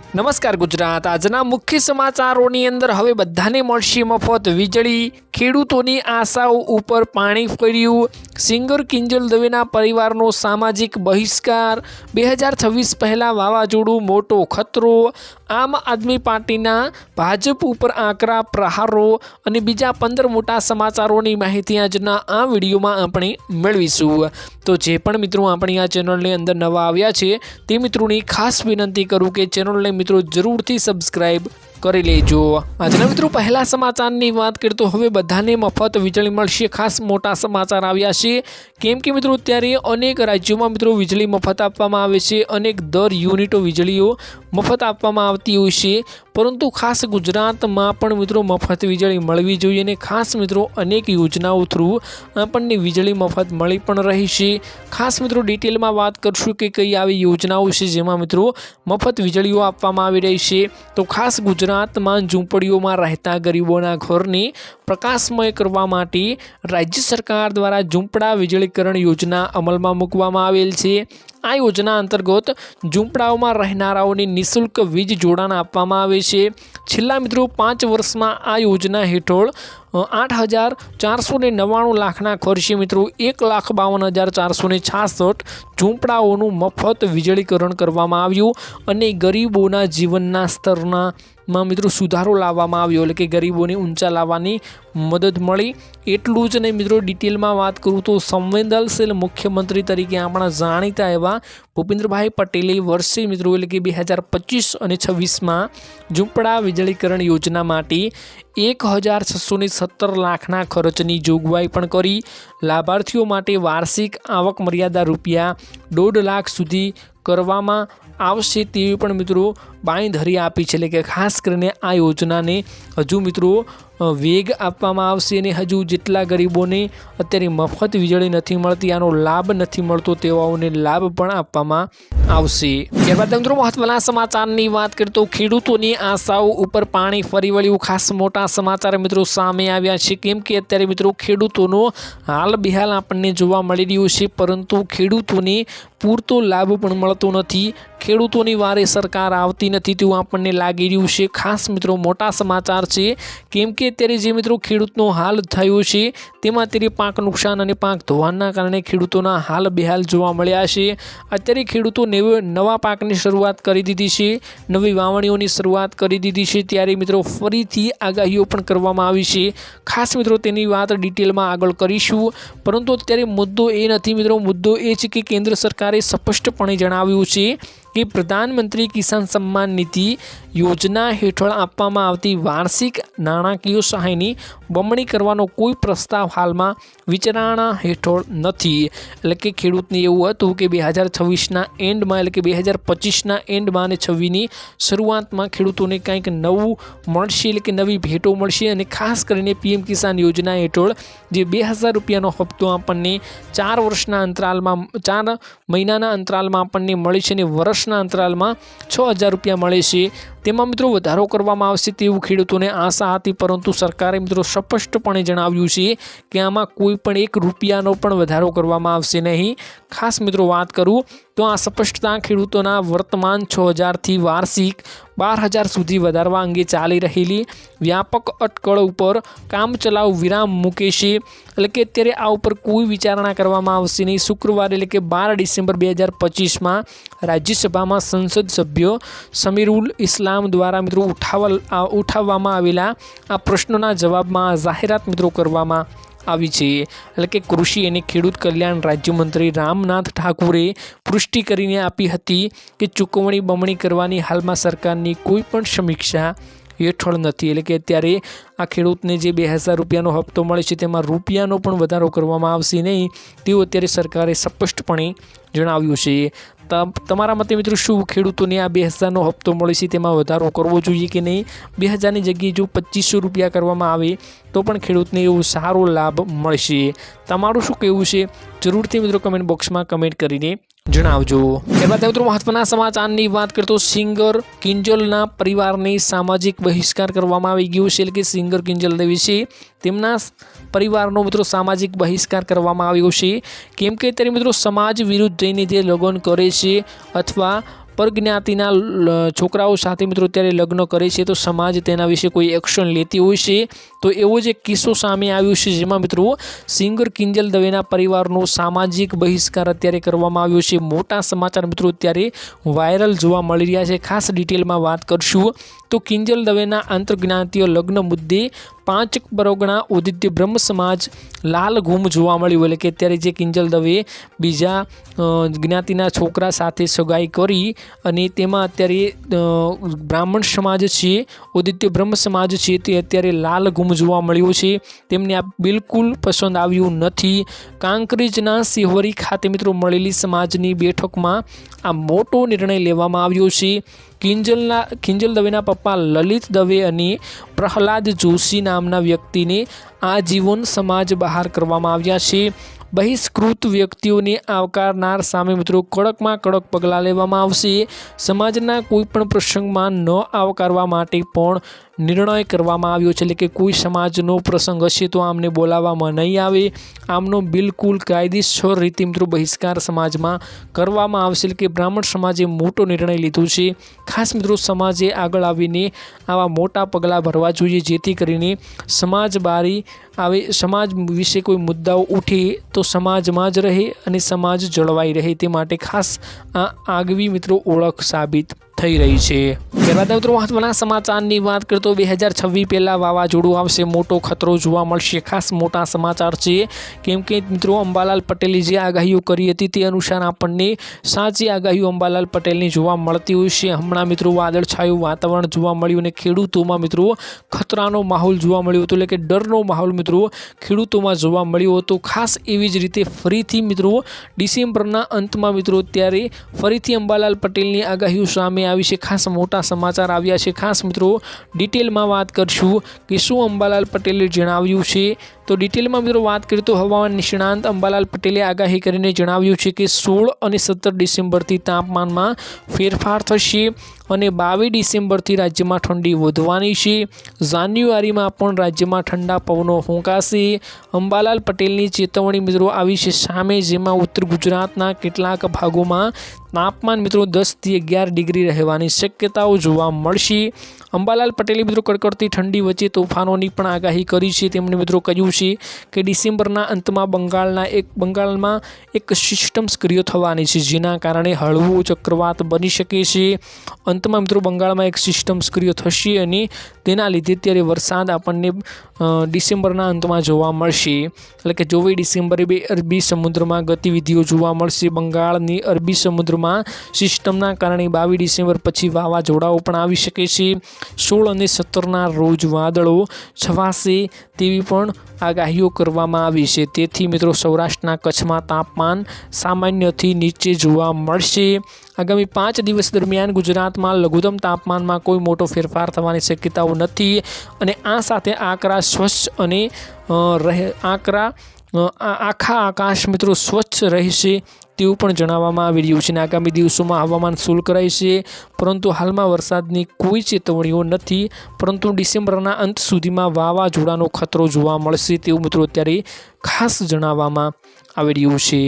નમસ્કાર ગુજરાત। આજના મુખ્ય સમાચારોની અંદર હવે બધાને મળશે મફત વીજળી। ખેડૂતોની આશાઓ ઉપર પાણી ફર્યું। સિંગર કિંજલ દવેના પરિવારનો સામાજિક બહિષ્કાર। 2026 પહેલા વાવાઝોડું મોટો ખતરો। આમ આદમી પાર્ટીના ભાજપ ઉપર આકરા પ્રહારો અને બીજા 15 મોટા સમાચારોની માહિતી આજના આ વિડીયોમાં આપણે મેળવીશું। તો જે પણ મિત્રો આપણી આ ચેનલની અંદર નવા આવ્યા છે તે મિત્રોની ખાસ વિનંતી કરું કે ચેનલને મિત્રો જરૂરથી સબસ્ક્રાઇબ કરી લેજો। આજના મિત્રો પહેલા સમાચારની વાત કરીએ તો હવે બધાને મફત વીજળી મળશે। ખાસ મોટા સમાચાર આવ્યા છે કેમ કે મિત્રો અત્યારે અનેક રાજ્યોમાં મિત્રો વીજળી મફત આપવામાં આવે છે। અનેક દર યુનિટો વીજળીઓ મફત આપવામાં આવતી હોય છે, પરંતુ ખાસ ગુજરાતમાં પણ મિત્રો મફત વીજળી મળવી જોઈએ અને ખાસ મિત્રો અનેક યોજનાઓ થ્રુ આપણને વીજળી મફત મળી પણ રહી છે। ખાસ મિત્રો ડિટેલમાં વાત કરશું કે કઈ આવી યોજનાઓ છે જેમાં મિત્રો મફત વીજળીઓ આપવામાં આવી રહી છે। તો ખાસ ગુજરાતમાં ઝૂંપડીઓમાં રહેતા ગરીબોના ઘરને પ્રકાશમય કરવા માટે રાજ્ય સરકાર દ્વારા ઝૂંપડા વીજળીકરણ યોજના અમલમાં મૂકવામાં આવેલ છે। આ યોજના અંતર્ગત ઝૂંપડાઓમાં રહેનારાઓને નિઃશુલ્ક વીજ જોડાણ આપવામાં આવે છે। છેલ્લા મિત્રો 5 વર્ષમાં આ યોજના હેઠળ 8,499 લાખના ખર્ચે મિત્રો 1,52,466 ઝૂંપડાઓનું મફત વીજળીકરણ કરવામાં આવ્યું અને ગરીબોના જીવનના સ્તરમાં મિત્રો સુધારો લાવવામાં આવ્યો, એટલે કે ગરીબોને ઊંચા લાવવાની મદદ મળી। એટલું જ નહીં મિત્રો, ડિટેલમાં વાત કરું તો સંવેદનશીલ મુખ્યમંત્રી તરીકે આપણા જાણીતા એવા ભૂપેન્દ્રભાઈ પટેલે વર્ષે મિત્રો એટલે કે 2025 અને 26માં ઝૂંપડા વીજળીકરણ યોજના માટે 1,617 લાખના ખર્ચની જોગવાઈ પણ કરી। લાભાર્થીઓ માટે વાર્ષિક આવક મર્યાદા ₹1.5 લાખ સુધી કરવામાં આવશે તેવી પણ મિત્રો બાંયધરી આપી છે। એટલે કે ખાસ કરીને આ યોજનાને હજુ મિત્રો વેગ આપવામાં આવશે અને હજુ જેટલા ગરીબોને અત્યારે મફત વીજળી નથી મળતી, આનો લાભ નથી મળતો, તેઓને લાભ પણ આપવામાં આવશે। ત્યારબાદ મિત્રો મહત્વના સમાચારની વાત કરીએ તો ખેડૂતોની આશાઓ ઉપર પાણી ફરી વળ્યું। ખાસ મોટા સમાચાર મિત્રો સામે આવ્યા છે કેમ કે અત્યારે મિત્રો ખેડૂતોનો હાલ બેહાલ આપણને જોવા મળી રહ્યું છે, પરંતુ ખેડૂતોને પૂરતો લાભ પણ મળતો નથી। ખેડૂતોની વારે સરકાર આવતી નથી તેવું આપણને લાગી રહ્યું છે। ખાસ મિત્રો મોટા સમાચાર છે કેમ કે અત્યારે જે મિત્રો ખેડૂતનો હાલ થયો છે તેમાં અત્યારે પાક નુકસાન અને પાક ધોવાણના કારણે ખેડૂતોના હાલ બેહાલ જોવા મળ્યા છે। અત્યારે ખેડૂતો નવા પાકની શરૂઆત કરી દીધી છે, નવી વાવણીઓની શરૂઆત કરી દીધી છે, ત્યારે મિત્રો ફરીથી આગાહીઓ પણ કરવામાં આવી છે। ખાસ મિત્રો તેની વાત ડિટેલમાં આગળ કરીશું, પરંતુ અત્યારે મુદ્દો એ નથી મિત્રો, મુદ્દો એ છે કે કેન્દ્ર સરકારે સ્પષ્ટપણે જણાવ્યું છે કે પ્રધાનમંત્રી કિસાન સન્માન નિધિ યોજના હેઠળ આપવામાં આવતી વાર્ષિક નાણાકીય સહાયની બમણી કરવાનો કોઈ પ્રસ્તાવ હાલમાં વિચારણા હેઠળ નથી। એટલે કે ખેડૂતને એવું હતું કે 2026ના એન્ડમાં એટલે કે 2025ના એન્ડમાં અને 26ની શરૂઆતમાં ખેડૂતોને કંઈક નવું મળશે, એટલે કે નવી ભેટો મળશે અને ખાસ કરીને PM કિસાન યોજના હેઠળ જે 2,000 રૂપિયાનો હપ્તો આપણને 4 વર્ષના અંતરાલમાં 4 મહિનાના અંતરાલમાં આપણને મળે છે અને વર્ષના અંતરાલમાં 6,000 રૂપિયા મળે છે, તેમાં મિત્રો વધારો કરવામાં આવશે તેવું ખેડૂતોને આશા હતી, પરંતુ સરકારે મિત્રો સ્પષ્ટપણે જણાવ્યું છે કે આમાં કોઈ પણ 1 રૂપિયાનો પણ વધારો કરવામાં આવશે નહીં। ખાસ મિત્રો વાત કરું તો આ સ્પષ્ટતા ખેડૂતોના વર્તમાન 6,000થી વાર્ષિક 12,000 સુધી વધારવા અંગે ચાલી રહેલી વ્યાપક અટકળ ઉપર કામચલાઉ વિરામ મૂકે છે। એટલે કે અત્યારે આ ઉપર કોઈ વિચારણા કરવામાં આવશે નહીં। શુક્રવારે એટલે કે 12 ડિસેમ્બર 2025માં રાજ્યસભામાં સંસદ સભ્ય સમીરુલ ઇસ્લામ દ્વારા મિત્રો ઉઠાવવામાં આવેલા આ પ્રશ્નોના જવાબમાં જાહેરાત મિત્રો કરવામાં આવી છે। એટલે કે કૃષિ અને ખેડૂત કલ્યાણ રાજ્યમંત્રી રામનાથ ઠાકુરે પુષ્ટિ કરીને આપી હતી કે ચૂકવણી બમણી કરવાની હાલમાં સરકારની કોઈ પણ સમીક્ષા હેઠળ નથી। એટલે કે અત્યારે આ ખેડૂતને જે 2,000 રૂપિયાનો હપ્તો મળે છે તેમાં રૂપિયાનો પણ વધારો કરવામાં આવશે નહીં તેવું અત્યારે સરકારે સ્પષ્ટપણે જણાવ્યું છે। તમારા મતે મિત્રો શું ખેડૂતોને આ 2,000નો હપ્તો મળે છે તેમાં વધારો કરવો જોઈએ કે નહીં? 2,000ની જગ્યાએ જો 2,500 રૂપિયા કરવામાં આવે તો પણ ખેડૂતને એવો સારો લાભ મળશે। તમારું શું કહેવું છે જરૂરથી મિત્રો કમેન્ટ બોક્સમાં કમેન્ટ કરીને જણાવજો। ત્યારબાદ મિત્રો મહત્વના સમાચારની વાત કરીએ તો સિંગર કિંજલના પરિવારની સામાજિક બહિષ્કાર કરવામાં આવી ગયો છે। એટલે કે સિંગર કિંજલ દવે છે તેમના પરિવારનો મિત્રો સામાજિક બહિષ્કાર કરવામાં આવ્યો છે કેમ કે અત્યારે મિત્રો સમાજ વિરુદ્ધ જઈને જે લગ્ન કરે છે અથવા પરજ્ઞાતિના છોકરાઓ સાથે મિત્રો ત્યારે લગ્ન કરે છે તો સમાજ તેના વિશે કોઈ એક્શન લેતી હોય છે। તો એવો જ એક કિસ્સો સામે આવ્યો છે, જેમાં મિત્રો સિંગર કિંજલ દવેના પરિવારનો સામાજિક બહિષ્કાર અત્યારે કરવામાં આવ્યો છે। મોટા સમાચાર મિત્રો અત્યારે વાયરલ જોવા મળી રહ્યા છે। ખાસ ડિટેલમાં વાત કરશું તો કિંજલ દવેના આંતરજ્ઞાતીય લગ્ન મુદ્દે પાંચ પરગણા ઉદિત્ય બ્રહ્મ સમાજ લાલ ગુમ જોવા મળ્યું। એટલે કે અત્યારે જે કિંજલ દવે બીજા જ્ઞાતિના છોકરા સાથે સગાઈ કરી અને તેમાં અત્યારે બ્રાહ્મણ સમાજ છે, ઉદિત્ય બ્રહ્મ સમાજ છે, તે અત્યારે લાલ ગુમ જોવા મળ્યું છે। તેમને આ બિલકુલ પસંદ આવ્યું નથી। કાંકરેજના સિહોરી ખાતે મિત્રો મળેલી સમાજની બેઠકમાં આ મોટો નિર્ણય લેવામાં આવ્યો છે। કિંજલ દવેના પપ્પા લલિત દવે અને પ્રહલાદ જોશી નામના વ્યક્તિને આજીવન સમાજ બહાર કરવામાં આવ્યા છે। બહિષ્કૃત વ્યક્તિઓને આવકારનાર સામે મિત્રો કડકમાં કડક પગલાં લેવામાં આવશે। સમાજના કોઈપણ પ્રસંગમાં ન આવકારવા માટે પણ નિર્ણય કરવામાં આવ્યો છે। એટલે કે કોઈ સમાજનો પ્રસંગ હશે તો આમને બોલાવવામાં નહીં આવે। આમનો બિલકુલ કાયદેસર રીતે મિત્રો બહિષ્કાર સમાજમાં કરવામાં આવશે। એટલે કે બ્રાહ્મણ સમાજે મોટો નિર્ણય લીધો છે। ખાસ મિત્રો સમાજે આગળ આવીને આવા મોટા પગલાં ભરવા જોઈએ, જેથી કરીને સમાજ બારી આવે, સમાજ વિશે કોઈ મુદ્દાઓ ઉઠે તો સમાજમાં જ રહે અને સમાજ જળવાઈ રહે, તે માટે ખાસ આ આગવી મિત્રો ઓળખ સાબિત થઈ રહી છે। ત્યારબાદ મિત્રો મહત્વના સમાચારની વાત કરીએ તો 2026 પહેલાં વાવાઝોડું આવશે, મોટો ખતરો જોવા મળશે। ખાસ મોટા સમાચાર છે, કેમ કે મિત્રો અંબાલાલ પટેલે જે આગાહીઓ કરી હતી તે અનુસાર આપણને સાચી આગાહીઓ અંબાલાલ પટેલની જોવા મળતી હોય છે। હમણાં મિત્રો વાદળછાયું વાતાવરણ જોવા મળ્યું અને ખેડૂતોમાં મિત્રો ખતરાનો માહોલ જોવા મળ્યો હતો, એટલે કે ડરનો માહોલ મિત્રો ખેડૂતોમાં જોવા મળ્યો હતો। ખાસ એવી જ રીતે ફરીથી મિત્રો ડિસેમ્બરના અંતમાં મિત્રો ત્યારે ફરીથી અંબાલાલ પટેલની આગાહીઓ સામે આવી છે। ખાસ મોટા સમાચાર આવ્યા છે। ખાસ મિત્રો ડિટેલમાં વાત કરશું કે શું અંબાલાલ પટેલે જણાવ્યું છે। તો ડિટેલમાં મિત્રો વાત કરીએ તો હવામાન નિષ્ણાંત અંબાલાલ પટેલે આગાહી કરીને જણાવ્યું છે કે 16 અને 17 ડિસેમ્બરથી તાપમાનમાં ફેરફાર થશે અને 22 ડિસેમ્બરથી રાજ્યમાં ઠંડી વધવાની છે। જાન્યુઆરીમાં પણ રાજ્યમાં ઠંડા પવનો ફૂંકાશે। અંબાલાલ પટેલની ચેતવણી મિત્રો આવી છે સામે, જેમાં ઉત્તર ગુજરાતના કેટલાક ભાગોમાં તાપમાન મિત્રો 10 થી 11 ડિગ્રી રહેવાની શક્યતાઓ જોવા મળશે। અંબાલાલ પટેલે મિત્રો કડકડતી ઠંડી વચ્ચે તોફાનોની પણ આગાહી કરી છે। તેમણે મિત્રો કહ્યું છે કે ડિસેમ્બરના અંતમાં બંગાળમાં એક સિસ્ટમ સક્રિય થવાની છે, જેના કારણે હળવો ચક્રવાત બની શકે છે। અંતમાં મિત્રો બંગાળમાં એક સિસ્ટમ સક્રિય થશે અને તેના લીધે ત્યારે વરસાદ આપણને ડિસેમ્બરના અંતમાં જોવા મળશે। એટલે કે 24 ડિસેમ્બરે અરબી સમુદ્રમાં ગતિવિધિઓ જોવા મળશે। બંગાળની અરબી સમુદ્રમાં સિસ્ટમના કારણે 22 ડિસેમ્બર પછી વાવાઝોડાઓ પણ આવી શકે છે। 16 અને 17ના રોજ વાદળો છવાશે તેવી પણ આગાહીઓ કરવામાં આવી છે। તેથી મિત્રો સૌરાષ્ટ્રના કચ્છમાં તાપમાન સામાન્યથી નીચે જોવા મળશે। આગામી 5 દિવસ દરમિયાન ગુજરાતમાં લઘુત્તમ તાપમાનમાં કોઈ મોટો ફેરફાર થવાની શક્યતાઓ નથી અને આ સાથે આકરા સ્વચ્છ અને આખા આકાશ મિત્રો સ્વચ્છ રહેશે તેવું પણ જણાવવામાં આવી રહ્યું છે। આગામી દિવસોમાં હવામાન શુષ્ક રહેશે, પરંતુ હાલમાં વરસાદની કોઈ ચેતવણીઓ નથી, પરંતુ ડિસેમ્બરના અંત સુધીમાં વાવાઝોડાનો ખતરો જોવા મળશે તેવું મિત્રો અત્યારે ખાસ જણાવવામાં આવી રહ્યું છે।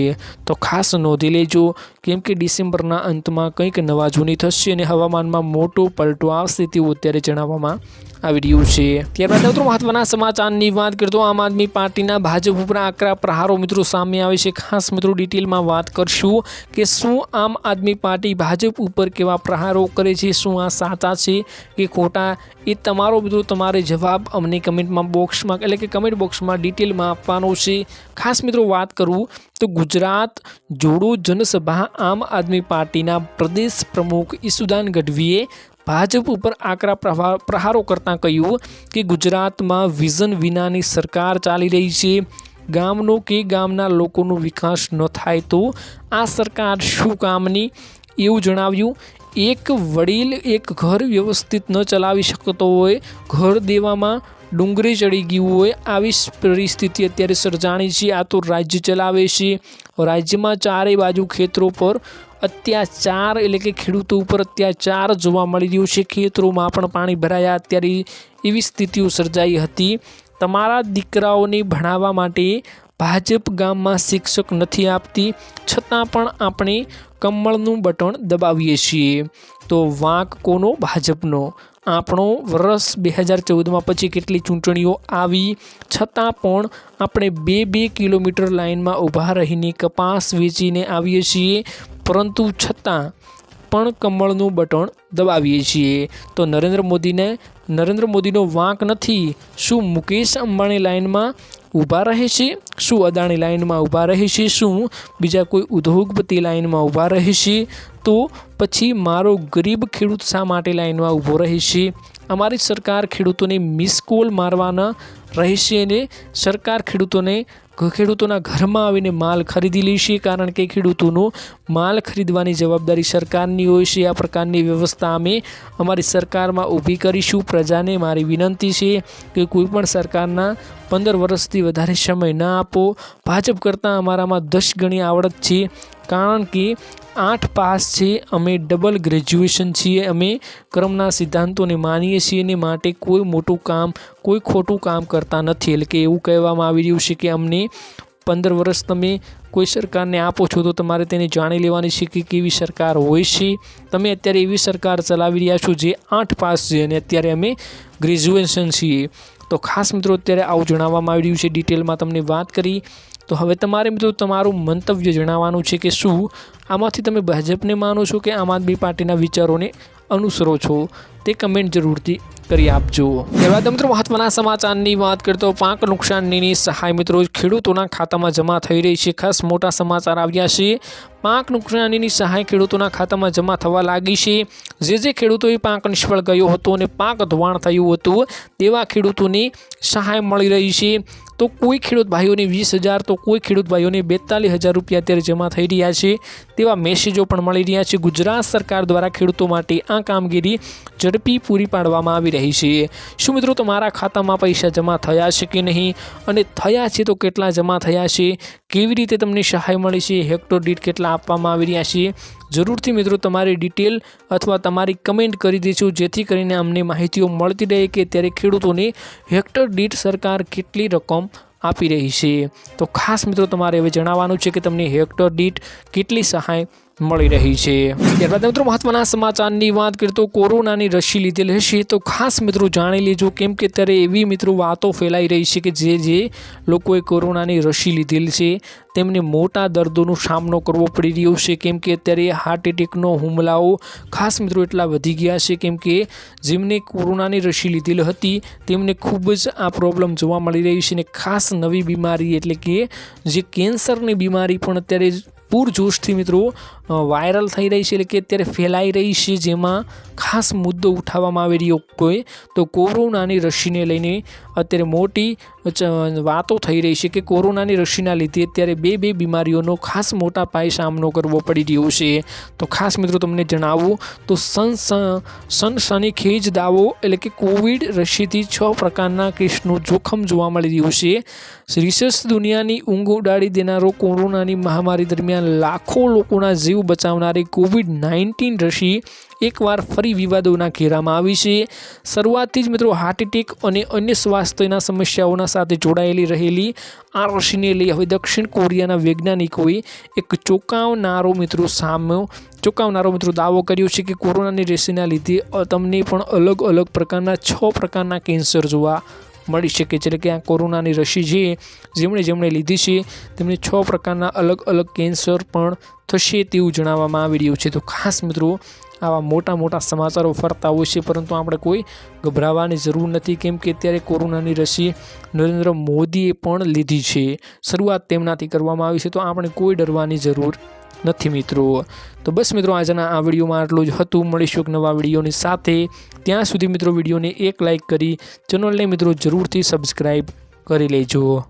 તો ખાસ નોંધી લેજો, કેમ કે ડિસેમ્બરના અંતમાં કંઈક નવા જૂની થશે અને હવામાનમાં મોટો પલટો આવશે તેવું અત્યારે જણાવવામાં આવી રહ્યું છે। ત્યારબાદ મિત્રો મહત્વના સમાચારની વાત કરીએ તો આમ આદમી પાર્ટીના ભાજપ ઉપર આકરા પ્રહારો મિત્રો સામે આવે છે। ખાસ મિત્રો ડિટેલમાં વાત કરશું કે શું આમ આદમી પાર્ટી ભાજપ ઉપર કેવા પ્રહારો કરે છે, શું આ સાચા છે કે ખોટા, એ તમારો મિત્રો તમારે જવાબ અમને કમેન્ટ બોક્સમાં ડિટેલમાં આપવાનો છે। ખાસ મિત્રો વાત કરું તો ગુજરાત જોડો જનસભા આમ આદમી પાર્ટીના પ્રદેશ પ્રમુખ ઈસુદાન ગઢવીએ ભાજપ ઉપર આકરા પ્રહારો કરતાં કહ્યું કે ગુજરાતમાં વિઝન વિનાની સરકાર ચાલી રહી છે। ગામનો કે ગામના લોકોનો વિકાસ ન થાય તો આ સરકાર શું કામની, એવું જણાવ્યું। એક વડીલ એક ઘર વ્યવસ્થિત ન ચલાવી શકતો હોય, ઘર દેવામાં ડુંગરે ચડી ગયું હોય, આવી પરિસ્થિતિ અત્યારે સર્જાણી છે। આ તો રાજ્ય ચલાવે છે। રાજ્યમાં ચારે બાજુ ખેતરો પર અત્યાચાર, એટલે કે ખેડૂતો ઉપર અત્યાચાર જોવા મળી રહ્યું છે। ખેતરોમાં પણ પાણી ભરાયા, અત્યારે એવી સ્થિતિઓ સર્જાઈ હતી। તમારા દીકરાઓને ભણાવવા માટે ભાજપ ગામમાં શિક્ષક નથી આપતી, છતાં પણ આપણે કમળનું બટન દબાવીએ છીએ. તો વાંક કોનો? ભાજપનો. આપણો વર્ષ 2014માં પછી કેટલી ચૂંટણીઓ આવી છતાં પણ આપણે 2 કિલોમીટર લાઇનમાં ઊભા રહીને કપાસ વેચીને આવીએ છીએ, પરંતુ છતાં પણ કમળનું બટન દબાવીએ છીએ. તો નરેન્દ્ર મોદીનો વાંક નથી. શું મુકેશ અંબાણી લાઇનમાં ઊભા રહે છે? શું અદાણી લાઇનમાં ઊભા રહે છે? શું બીજા કોઈ ઉદ્યોગપતિ લાઇનમાં ઊભા રહે છે? તો પછી મારો ગરીબ ખેડૂત શા માટે લાઇનમાં ઊભો રહે છે? અમારી સરકાર ખેડૂતોને મિસ કોલ મારવાના રહેશે અને સરકાર ખેડૂતોના ઘરમાં આવીને માલ ખરીદી લેશે, કારણ કે ખેડૂતોનો માલ ખરીદવાની જવાબદારી સરકારની હોય છે. આ પ્રકારની વ્યવસ્થા અમે અમારી સરકારમાં ઊભી કરીશું. પ્રજાને મારી વિનંતી છે કે કોઈ પણ સરકારના 15 વર્ષથી વધારે સમય ના આપો. ભાજપ કરતાં અમારામાં 10 ગણી આવડત છે, કારણ કે 8 પાસ છે, અમે ડબલ ગ્રેજ્યુએશન છીએ, અમે કર્મના સિદ્ધાંતોને માનીએ છીએ અને માટે કોઈ મોટું કામ, કોઈ ખોટું કામ કરતા નથી. એટલે કે એવું કહેવામાં આવી રહ્યું છે કે અમને 15 વર્ષ તમે કોઈ સરકારને આપો છો તો તમારે તેને જાણી લેવાની છે કે કેવી સરકાર હોય છે. તમે અત્યારે એવી સરકાર ચલાવી રહ્યા છો જે 8 પાસ છે અને અત્યારે અમે ગ્રેજ્યુએશન છીએ. તો ખાસ મિત્રો અત્યારે આવું જણાવવામાં આવી રહ્યું છે, ડિટેલમાં તમને વાત કરી. તો હવે તમારે મિત્રો તમારું મંતવ્ય જણાવવાનું છે કે શું આમાંથી તમે ભાજપને માનો છો કે આમ આદમી પાર્ટીના વિચારોને અનુસરો છો, તે કમેન્ટ જરૂરથી કરી આપજો. ત્યારબાદ મિત્રો મહત્વના સમાચારની વાત કરતો પાક નુકસાનની સહાય મિત્રો ખેડૂતોના ખાતામાં જમા થઈ રહી છે. ખાસ મોટા સમાચાર આવ્યા છે. પાક નુકસાનીની સહાય ખેડૂતોના ખાતામાં જમા થવા લાગી છે. જે ખેડૂતોએ પાક નિષ્ફળ ગયો હતો અને પાક ધોવાણ થયું હતું તેવા ખેડૂતોને સહાય મળી રહી છે. તો કોઈ ખેડૂત ભાઈઓને 20,000 તો કોઈ ખેડૂત ભાઈઓને 42,000 રૂપિયા અત્યારે જમા થઈ રહ્યા છે તેવા મેસેજો પણ મળી રહ્યા છે. ગુજરાત સરકાર દ્વારા ખેડૂતો માટે આ કામગીરી ઝડપી પૂરી પાડવામાં આવી રહી છે. શું મિત્રો તમારા ખાતામાં પૈસા જમા થયા છે કે નહીં, અને થયા છે તો કેટલા જમા થયા છે, કેવી રીતે તમને સહાય મળી છે, હેક્ટર દીઠ કેટલા આપવામાં આવી રહ્યા છે, જરૂરથી મિત્રો તમારી ડિટેલ અથવા તમારી કમેન્ટ કરી દેજો, જેથી કરીને અમને માહિતીઓ મળતી રહે કે અત્યારે ખેડૂતોને હેક્ટર દીઠ સરકાર કેટલી રકમ આપી રહી છે. તો ખાસ મિત્રો તમારે હવે જણાવવાનું છે કે તમને હેક્ટર દીઠ કેટલી સહાય મળી રહી છે. ત્યારબાદ મિત્રો મહત્વના સમાચારની વાત કરીએ તો કોરોનાની રસી લીધેલ હશે તો ખાસ મિત્રો જાણી લેજો, કેમ કે અત્યારે એવી મિત્રો વાતો ફેલાઈ રહી છે કે જે લોકોએ કોરોનાની રસી લીધેલ છે તેમને મોટા દર્દોનો સામનો કરવો પડી રહ્યો છે, કેમ કે અત્યારે હાર્ટ એટેકનો હુમલાઓ ખાસ મિત્રો એટલા વધી ગયા છે, કેમ કે જેમને કોરોનાની રસી લીધેલી હતી તેમને ખૂબ જ આ પ્રોબ્લેમ જોવા મળી રહી છે. અને ખાસ નવી બીમારી એટલે કે જે કેન્સરની બીમારી પણ અત્યારે પૂરજોશથી મિત્રો વાયરલ થઈ રહી છે, એટલે કે અત્યારે ફેલાઈ રહી છે, જેમાં ખાસ મુદ્દો ઉઠાવવામાં આવી રહ્યો કોઈ તો કોરોનાની રસીને લઈને અત્યારે મોટી વાતો થઈ રહી છે કે કોરોનાની રસીના લીધે અત્યારે બે બીમારીઓનો ખાસ મોટા પાયે સામનો કરવો પડી રહ્યો છે. તો ખાસ મિત્રો તમને જણાવું તો સનસનીખેજ દાવો એટલે કે કોવિડ રસીથી 6 પ્રકારના કેસનું જોખમ જોવા મળી રહ્યું છે. રિસર્ચ દુનિયાની ઊંઘ ઉડાડી દેનારો કોરોનાની મહામારી દરમિયાન લાખો લોકોના જીવ બચાવનારી COVID-19 રસી એકવાર ફરી વિવાદોના ઘેરામાં આવી છે. શરૂઆતથી જ મિત્રો હાર્ટ એટેક અને અન્ય સ્વાસ્થ્યના સમસ્યાઓના સાથે જોડાયેલી રહેલી આ રસીને લઈ હવે દક્ષિણ કોરિયાના વૈજ્ઞાનિકોએ એક ચોંકાવનારો મિત્રો દાવો કર્યો છે કે કોરોનાની રસીના લીધે તમને પણ અલગ અલગ પ્રકારના 6 પ્રકારના કેન્સર જોવા મળી શકે છે. એટલે કે આ કોરોનાની રસી છે જેમણે લીધી છે તેમને 6 પ્રકારના અલગ અલગ કેન્સર પણ થશે તેવું જણાવવામાં આવી રહ્યું છે. તો ખાસ મિત્રો આવા મોટા સમાચારો ફરતા હોય છે, પરંતુ આપણે કોઈ ગભરાવાની જરૂર નથી, કેમ કે અત્યારે કોરોનાની રસી નરેન્દ્ર મોદીએ પણ લીધી છે. શરૂઆત તેમનાથી કરવામાં આવી છે, તો આપણે કોઈ ડરવાની જરૂર નથી મિત્રો. તો બસ મિત્રો આજના આ વિડીયોમાં આટલું જ હતું. મળીશું એક નવા વિડીયોની સાથે. ત્યાં સુધી મિત્રો વિડીયોને એક લાઇક કરી ચેનલને મિત્રો જરૂરથી સબસ્ક્રાઈબ કરી લેજો.